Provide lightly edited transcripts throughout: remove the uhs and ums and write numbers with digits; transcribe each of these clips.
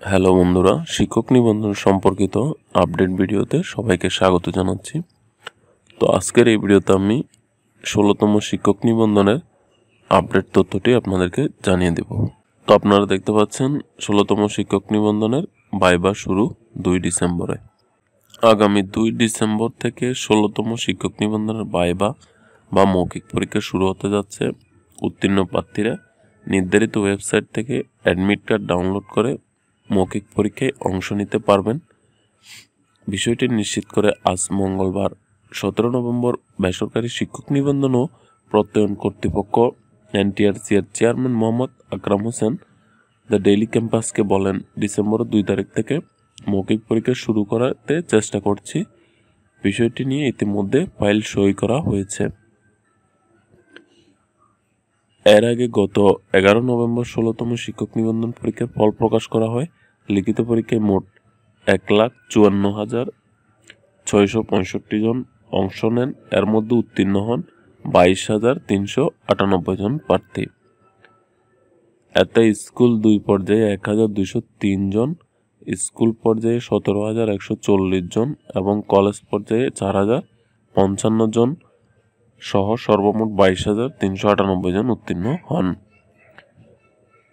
Hello বন্ধুরা, শিক্ষক নিবন্ধন সম্পর্কিত আপডেট ভিডিওতে সবাইকে স্বাগত জানাচ্ছি। তো আজকের এই ভিডিওতে আমি 16তম শিক্ষক নিবন্ধনের আপডেট তথ্যটি আপনাদেরকে জানিয়ে দেব। তো আপনারা দেখতে পাচ্ছেন 16তম শিক্ষক নিবন্ধনের ভাইভা শুরু 2 ডিসেম্বরে। আগামী 2 ডিসেম্বর থেকে 16তম শিক্ষক নিবন্ধনের ভাইভা বা মৌখিক পরীক্ষা শুরু হতে যাচ্ছে। উত্তীর্ণ প্রার্থীরা নির্ধারিত ওয়েবসাইট থেকে অ্যাডমিট কার্ড ডাউনলোড করে মৌখিক পরীক্ষায় অংশ নিতে পারবেন। বিষয়টি নিশ্চিত করে আজ মঙ্গলবার 17 নভেম্বর বেসরকারি শিক্ষক নিবন্ধন ও প্রত্যয়ন কর্তৃপক্ষ এনটিআরসি-এর chairman Mohammad Akram Hossain the daily ক্যাম্পাসকে বলেন, ডিসেম্বরের 2 তারিখ থেকে মৌখিক পরীক্ষা শুরু করাতে চেষ্টা করছি। বিষয়টি নিয়ে ইতিমধ্যে ফাইল সই করা হয়েছে। এর আগে গত 11 নভেম্বর 16তম শিক্ষক নিবন্ধন পরীক্ষার ফল প্রকাশ করা হয়। লিখিত পরীক্ষায় মোট 1,54,665 জন অংশ নেন। এর মধ্যে উত্তীর্ণ হন 22,398 জন প্রার্থী। এতে স্কুল 2 পর্যায়ে 1,203 জন, স্কুল পর্যায়ে 17,140 জন এবং কলেজ পর্যায়ে 4,055 জন সহ সর্বমোট 22,398 জন উত্তীর্ণ হন।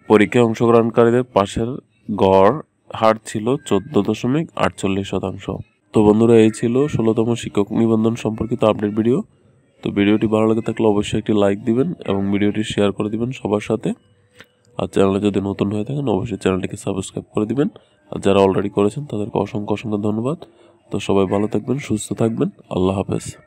পরীক্ষায় অংশগ্রহণকারীদের পাশের গড় হার ছিল 14.48%। তো বন্ধুরা, এই ছিল 16তম শিক্ষক নিবন্ধন সম্পর্কিত আপডেট ভিডিও। তো ভিডিওটি ভালো লাগে থাকলে অবশ্যই একটি লাইক দিবেন এবং ভিডিওটি শেয়ার করে দিবেন সবার সাথে। আর চ্যানেলে যদি নতুন হয়ে থাকেন অবশ্যই চ্যানেলটিকে সাবস্ক্রাইব করে দিবেন। আর যারা অলরেডি করেছেন তাদেরকে অসংখ্য ধন্যবাদ। তো সবাই ভালো থাকবেন, সুস্থ থাকবেন। আল্লাহ হাফেজ।